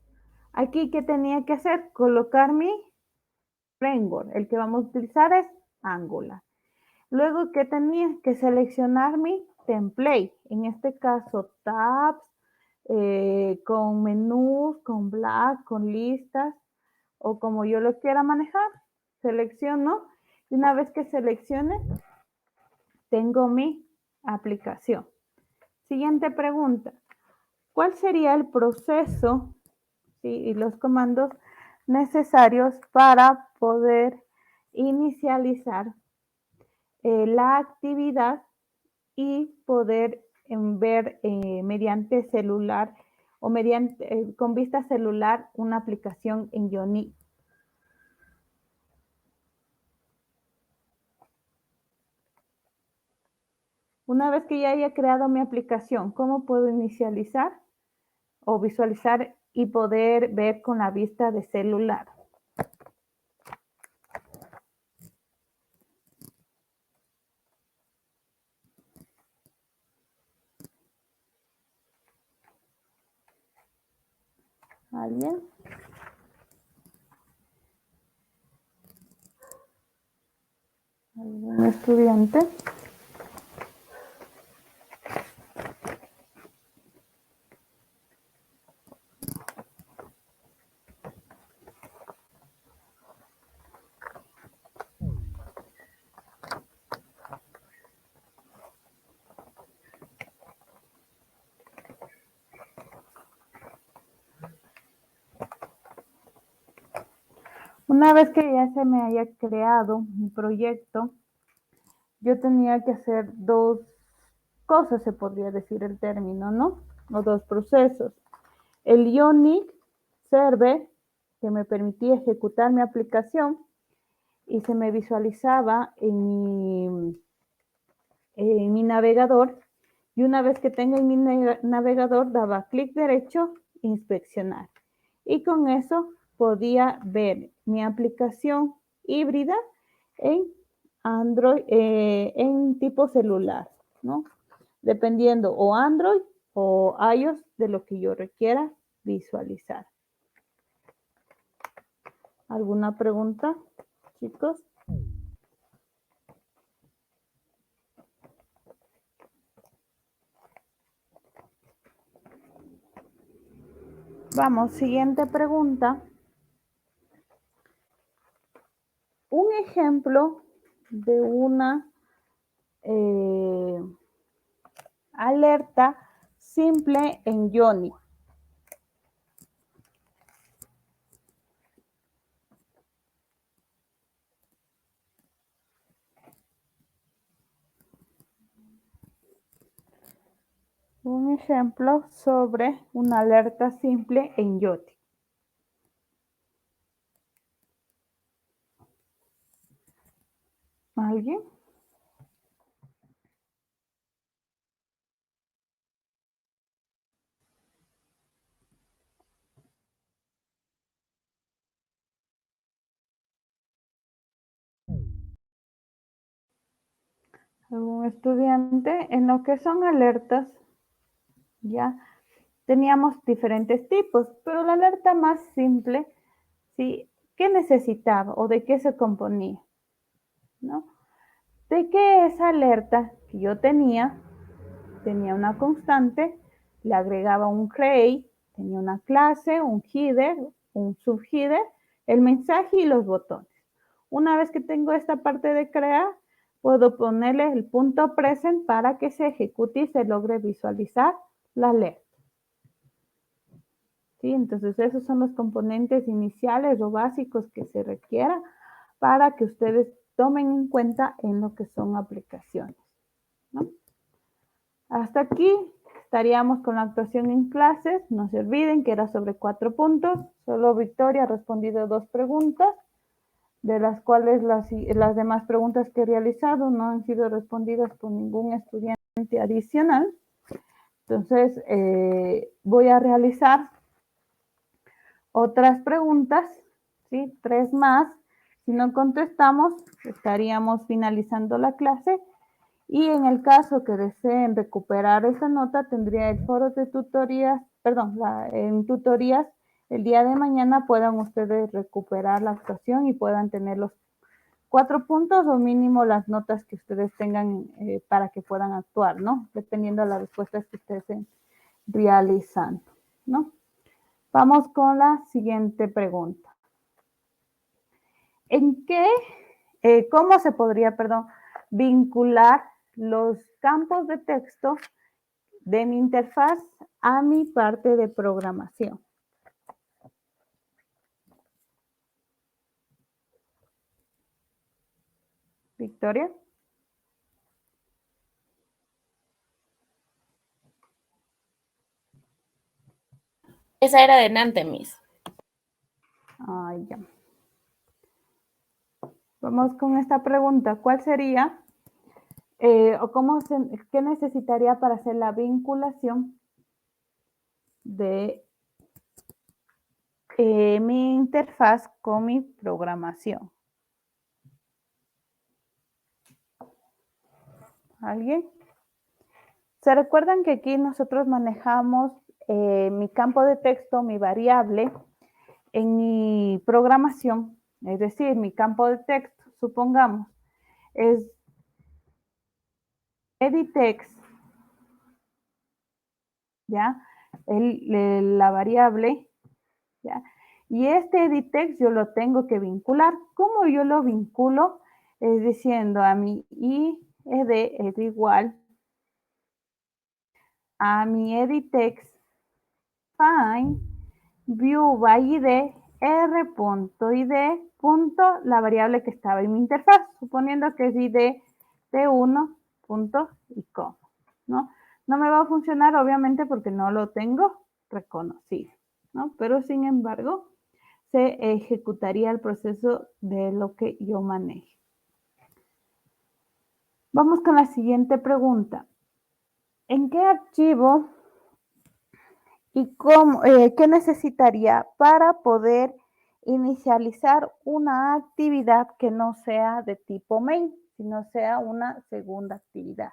Speaker 2: Aquí, ¿qué tenía que hacer? Colocar mi framework. El que vamos a utilizar es Angular. Luego, ¿qué tenía? Que seleccionar mi template. En este caso, tabs, con menús, con black, con listas, o como yo lo quiera manejar. Selecciono. Y una vez que seleccione, tengo mi aplicación. Siguiente pregunta. ¿Cuál sería el proceso, sí, y los comandos necesarios para poder inicializar la actividad y poder ver mediante celular o mediante con vista celular una aplicación en Ionic? Una vez que ya haya creado mi aplicación, ¿cómo puedo inicializar o visualizar y poder ver con la vista de celular? ¿Alguien? ¿Algún estudiante? Una vez que ya se me haya creado mi proyecto, yo tenía que hacer dos cosas, se podría decir el término, ¿no? O dos procesos. El Ionic Server, que me permitía ejecutar mi aplicación y se me visualizaba en mi navegador. Y una vez que tenga en mi navegador, daba clic derecho, inspeccionar. Y con eso podía ver mi aplicación híbrida en Android, en tipo celular, ¿no? Dependiendo o Android o iOS de lo que yo requiera visualizar. ¿Alguna pregunta, chicos? Vamos, siguiente pregunta. Un ejemplo de una alerta simple en Yoni. Un ejemplo sobre una alerta simple en Yoti. ¿Alguien? ¿Algún estudiante? En lo que son alertas, ya teníamos diferentes tipos, pero la alerta más simple, ¿sí? ¿Qué necesitaba o de qué se componía? ¿No? De que esa alerta que yo tenía una constante, le agregaba un create, tenía una clase, un header, un subheader, el mensaje y los botones. Una vez que tengo esta parte de crear, puedo ponerle el punto present para que se ejecute y se logre visualizar la alerta. ¿Sí? Entonces, esos son los componentes iniciales o básicos que se requieran para que ustedes tomen en cuenta en lo que son aplicaciones, ¿no? Hasta aquí estaríamos con la actuación en clases. No se olviden que era sobre 4 puntos. Solo Victoria ha respondido 2 preguntas, de las cuales las demás preguntas que he realizado no han sido respondidas por ningún estudiante adicional. Entonces, voy a realizar otras preguntas, ¿sí? 3 más. Si no contestamos, estaríamos finalizando la clase. Y en el caso que deseen recuperar esa nota, tendría el foro de tutorías, en tutorías, el día de mañana puedan ustedes recuperar la actuación y puedan tener los 4 puntos o mínimo las notas que ustedes tengan para que puedan actuar, ¿no? Dependiendo de las respuestas que ustedes estén realizando, ¿no? Vamos con la siguiente pregunta. ¿Cómo se podría, vincular los campos de texto de mi interfaz a mi parte de programación? Victoria.
Speaker 5: Esa era de Nante, Miss.
Speaker 2: Ya. Vamos con esta pregunta. ¿Cuál sería qué necesitaría para hacer la vinculación de mi interfaz con mi programación? ¿Alguien? ¿Se recuerdan que aquí nosotros manejamos mi campo de texto, mi variable, en mi programación? Es decir, mi campo de texto, supongamos, es editText, ¿ya? La variable, ¿ya? Y este editText yo lo tengo que vincular. ¿Cómo yo lo vinculo? Es diciendo a mi IED es igual a mi editText find view by ID r.id. La variable que estaba en mi interfaz, suponiendo que es ID t1.icom, ¿no? No me va a funcionar obviamente porque no lo tengo reconocido, ¿no? Pero sin embargo, se ejecutaría el proceso de lo que yo maneje. Vamos con la siguiente pregunta. ¿En qué archivo y qué necesitaría para poder inicializar una actividad que no sea de tipo main, sino sea una segunda actividad?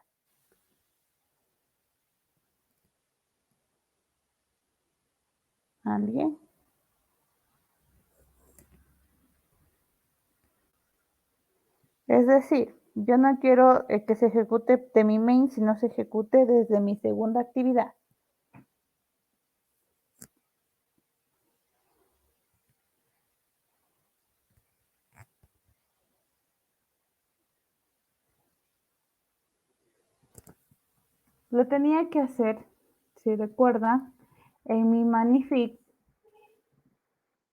Speaker 2: ¿Alguien? Es decir, yo no quiero que se ejecute de mi main, sino se ejecute desde mi segunda actividad. lo tenía que hacer, si recuerdan, en mi Magnifique,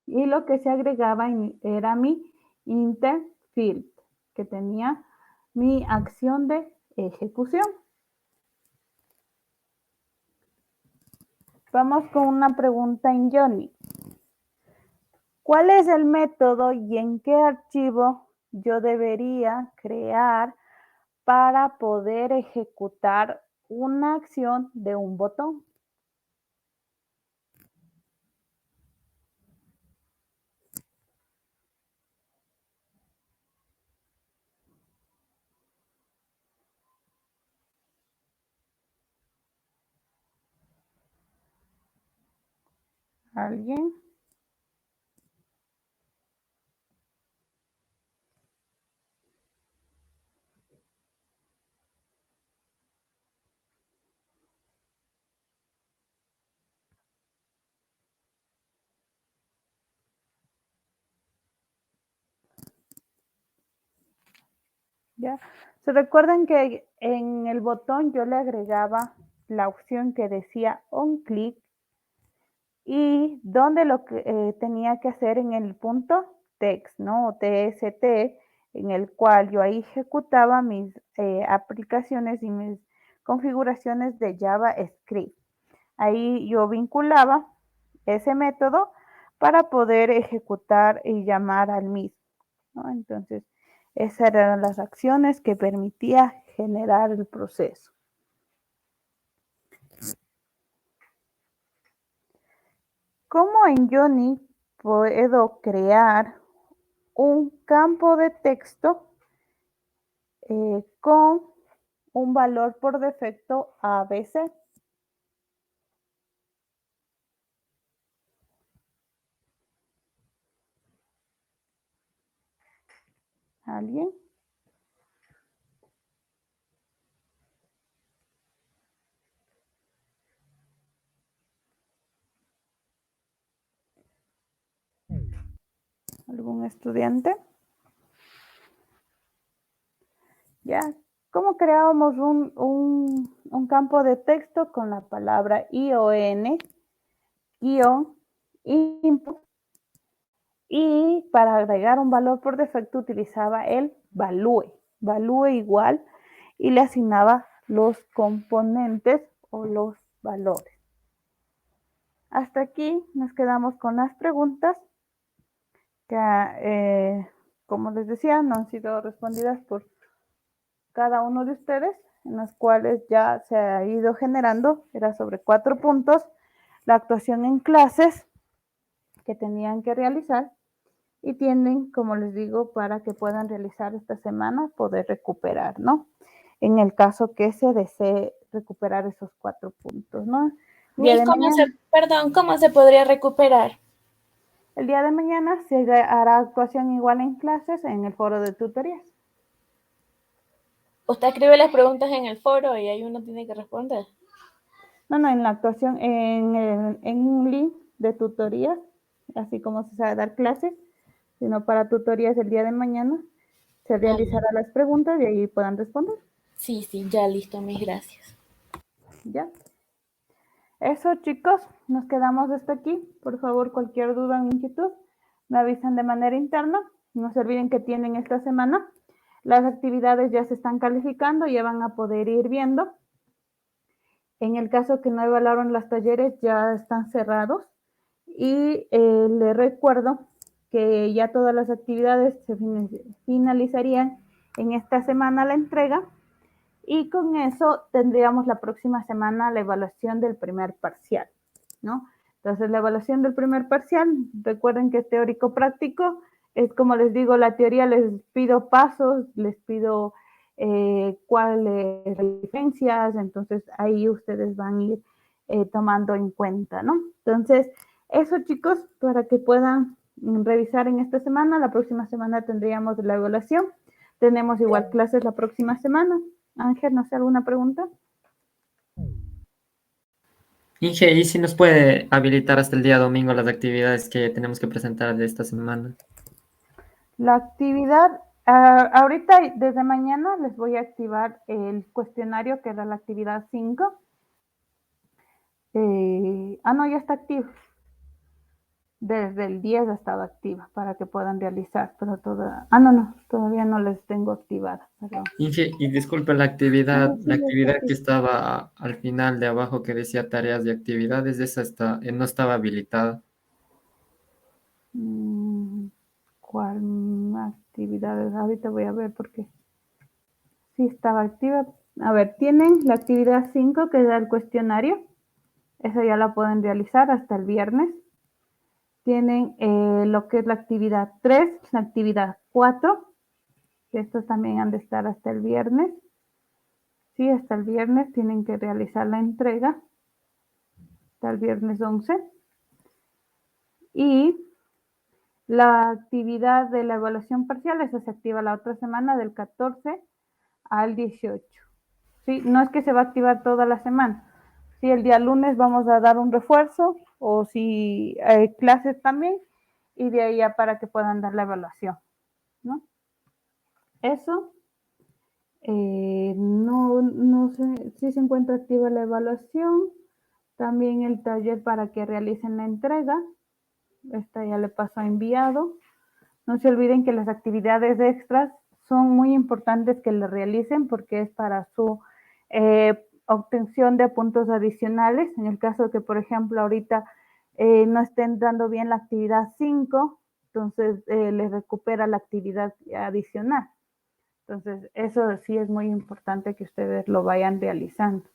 Speaker 2: y lo que se agregaba era mi interfield, que tenía mi acción de ejecución. Vamos con una pregunta en Johnny. ¿Cuál es el método y en qué archivo yo debería crear para poder ejecutar una acción de un botón? ¿Alguien? ¿Ya? ¿Se recuerdan que en el botón yo le agregaba la opción que decía on click y donde lo que tenía que hacer en el punto text, ¿no? O TST, en el cual yo ahí ejecutaba mis aplicaciones y mis configuraciones de JavaScript. Ahí yo vinculaba ese método para poder ejecutar y llamar al mismo, ¿no? Entonces, esas eran las acciones que permitía generar el proceso. ¿Cómo en Johnny puedo crear un campo de texto con un valor por defecto ABC? ¿Alguien? ¿Algún estudiante? ¿Ya? ¿Cómo creábamos un campo de texto con la palabra ION, guión, input, y para agregar un valor por defecto utilizaba el value igual, y le asignaba los componentes o los valores. Hasta aquí nos quedamos con las preguntas que, como les decía, no han sido respondidas por cada uno de ustedes, en las cuales ya se ha ido generando, era sobre 4 puntos, la actuación en clases que tenían que realizar y tienen, como les digo, para que puedan realizar esta semana, poder recuperar, ¿no? En el caso que se desee recuperar esos 4 puntos, ¿no?
Speaker 5: ¿Cómo se podría recuperar?
Speaker 2: El día de mañana se hará actuación igual en clases en el foro de tutorías.
Speaker 5: Usted escribe las preguntas en el foro y ahí uno tiene que responder.
Speaker 2: No, en la actuación, en un link de tutorías, así como se sabe dar clases, sino para tutorías el día de mañana, se realizará las preguntas y ahí puedan responder.
Speaker 5: Sí, ya listo, mis gracias.
Speaker 2: ¿Ya? Eso, chicos, nos quedamos hasta aquí. Por favor, cualquier duda o inquietud, me avisan de manera interna. No se olviden que tienen esta semana. Las actividades ya se están calificando, ya van a poder ir viendo. En el caso que no evaluaron los talleres, ya están cerrados. Y les recuerdo que ya todas las actividades se finalizarían en esta semana la entrega. Y con eso tendríamos la próxima semana la evaluación del primer parcial, ¿no? Entonces, la evaluación del primer parcial, recuerden que es teórico práctico, es como les digo, la teoría les pido pasos, les pido cuáles diferencias, entonces ahí ustedes van a ir tomando en cuenta, ¿no? Entonces, eso, chicos, para que puedan revisar en esta semana. La próxima semana tendríamos la evaluación. Tenemos igual clases la próxima semana. Ángel, no sé, ¿alguna pregunta?
Speaker 3: Inge, ¿y si nos puede habilitar hasta el día domingo las actividades que tenemos que presentar de esta semana?
Speaker 2: La actividad Ahorita, desde mañana, les voy a activar el cuestionario que da la actividad 5. No, ya está activo. Desde el 10 ha estado activa para que puedan realizar, pero todavía no les tengo activada. Perdón.
Speaker 3: Inge, y disculpe
Speaker 2: Sí,
Speaker 3: la
Speaker 2: ya está
Speaker 3: actividad que
Speaker 2: activa.
Speaker 3: estaba al final de abajo que decía tareas y actividades, esa no estaba habilitada.
Speaker 2: ¿Cuál actividades? Ahorita voy a ver porque sí estaba activa. A ver, tienen la actividad 5 que da el cuestionario. Esa ya la pueden realizar hasta el viernes. Tienen lo que es la actividad 3, la actividad 4, que estos también han de estar hasta el viernes. Sí, hasta el viernes tienen que realizar la entrega, hasta el viernes 11. Y la actividad de la evaluación parcial, esa se activa la otra semana del 14 al 18. Sí, no es que se va a activar toda la semana. Si el día lunes vamos a dar un refuerzo o si hay clases también y de ahí ya para que puedan dar la evaluación, ¿no? Eso, no sé si se encuentra activa la evaluación, también el taller para que realicen la entrega, esta ya le paso a enviado. No se olviden que las actividades extras son muy importantes que le realicen porque es para su obtención de puntos adicionales. En el caso que, por ejemplo, ahorita no estén dando bien la actividad 5, entonces les recupera la actividad adicional. Entonces, eso sí es muy importante que ustedes lo vayan realizando,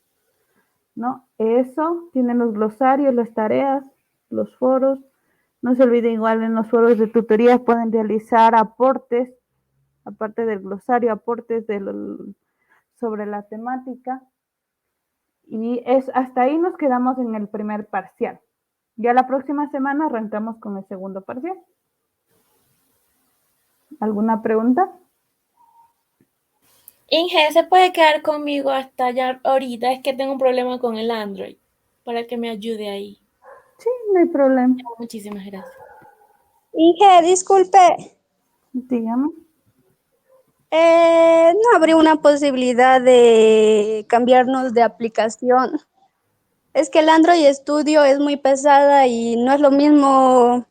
Speaker 2: ¿no? Eso, tienen los glosarios, las tareas, los foros. No se olviden, igual en los foros de tutoría pueden realizar aportes, aparte del glosario, aportes sobre la temática. Y hasta ahí nos quedamos en el primer parcial. Ya la próxima semana arrancamos con el segundo parcial. ¿Alguna pregunta?
Speaker 5: Inge, ¿se puede quedar conmigo hasta ya ahorita? Es que tengo un problema con el Android, para que me ayude ahí.
Speaker 2: Sí, no hay problema.
Speaker 5: Muchísimas gracias.
Speaker 6: Inge, disculpe,
Speaker 2: Dígame.
Speaker 6: ¿no habría una posibilidad de cambiarnos de aplicación? Es que el Android Studio es muy pesada y no es lo mismo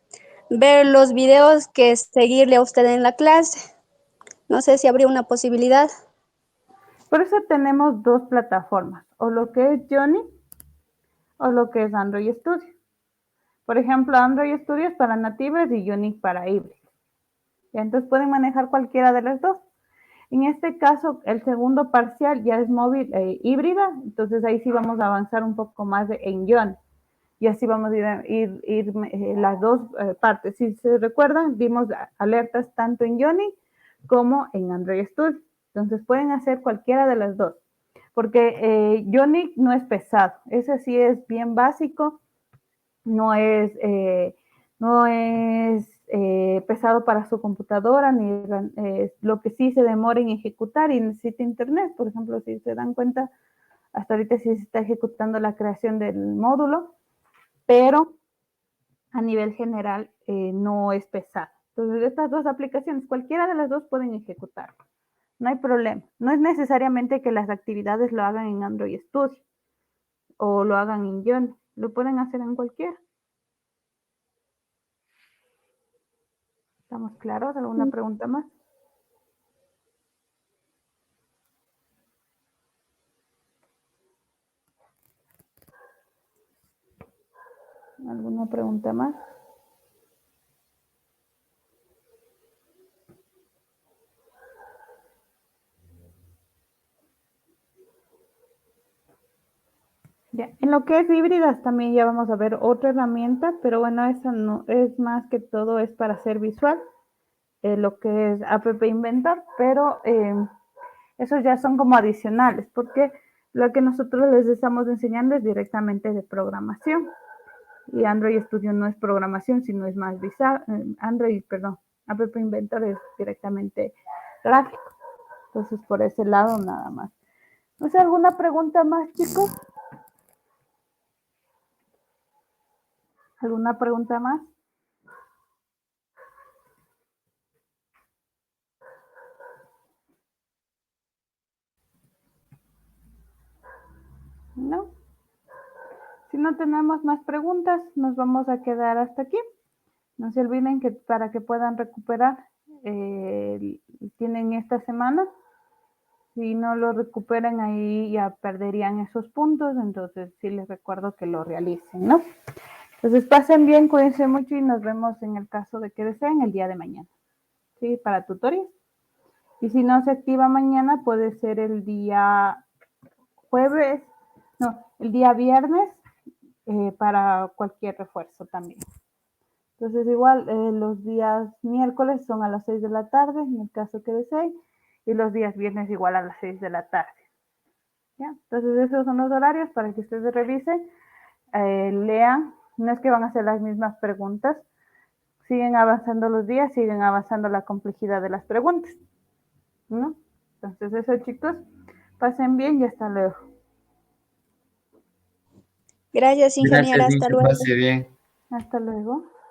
Speaker 6: ver los videos que seguirle a usted en la clase. No sé si habría una posibilidad.
Speaker 2: Por eso tenemos dos plataformas, o lo que es Johnny o lo que es Android Studio. Por ejemplo, Android Studio es para nativos y Johnny para híbridos. Entonces pueden manejar cualquiera de las dos. En este caso, el segundo parcial ya es móvil híbrida, entonces ahí sí vamos a avanzar un poco más en Johnny. Y así vamos a ir las dos partes. Si se recuerdan, vimos alertas tanto en Johnny como en Android Studio. Entonces pueden hacer cualquiera de las dos. Porque Johnny no es pesado. Ese sí es bien básico. No es pesado para su computadora, ni lo que sí se demora en ejecutar y necesita internet. Por ejemplo, si se dan cuenta, hasta ahorita sí se está ejecutando la creación del módulo, pero a nivel general no es pesado. Entonces, estas dos aplicaciones, cualquiera de las dos pueden ejecutar. No hay problema. No es necesariamente que las actividades lo hagan en Android Studio o lo hagan en Johnny. Lo pueden hacer en cualquiera. ¿Estamos claros? ¿Alguna pregunta más? ¿Alguna pregunta más? Ya. En lo que es híbridas también ya vamos a ver otra herramienta, pero bueno, esa no es más que todo es para hacer visual, lo que es App Inventor, pero esos ya son como adicionales, porque lo que nosotros les estamos enseñando es directamente de programación. Y Android Studio no es programación, sino es más visual. App Inventor es directamente gráfico. Entonces, por ese lado nada más. ¿No sé, alguna pregunta más, chicos? ¿Alguna pregunta más? ¿No? Si no tenemos más preguntas, nos vamos a quedar hasta aquí. No se olviden que para que puedan recuperar, tienen esta semana. Si no lo recuperen, ahí ya perderían esos puntos. Entonces, sí les recuerdo que lo realicen, ¿no? Entonces, pasen bien, cuídense mucho y nos vemos en el caso de que deseen el día de mañana. ¿Sí? Para tutorías. Y si no se activa mañana, puede ser el día jueves, no, el día viernes, para cualquier refuerzo también. Entonces, igual, los días miércoles son a las 6 de la tarde, en el caso que deseen, y los días viernes igual a las 6 de la tarde. ¿Ya? Entonces, esos son los horarios para que ustedes revisen, lean. No es que van a hacer las mismas preguntas, siguen avanzando los días, siguen avanzando la complejidad de las preguntas, ¿no? Entonces, eso, chicos, pasen bien y hasta luego.
Speaker 6: Gracias, ingeniera.
Speaker 3: Gracias,
Speaker 6: Hasta
Speaker 3: Inge,
Speaker 6: luego.
Speaker 3: pase bien.
Speaker 2: Hasta luego.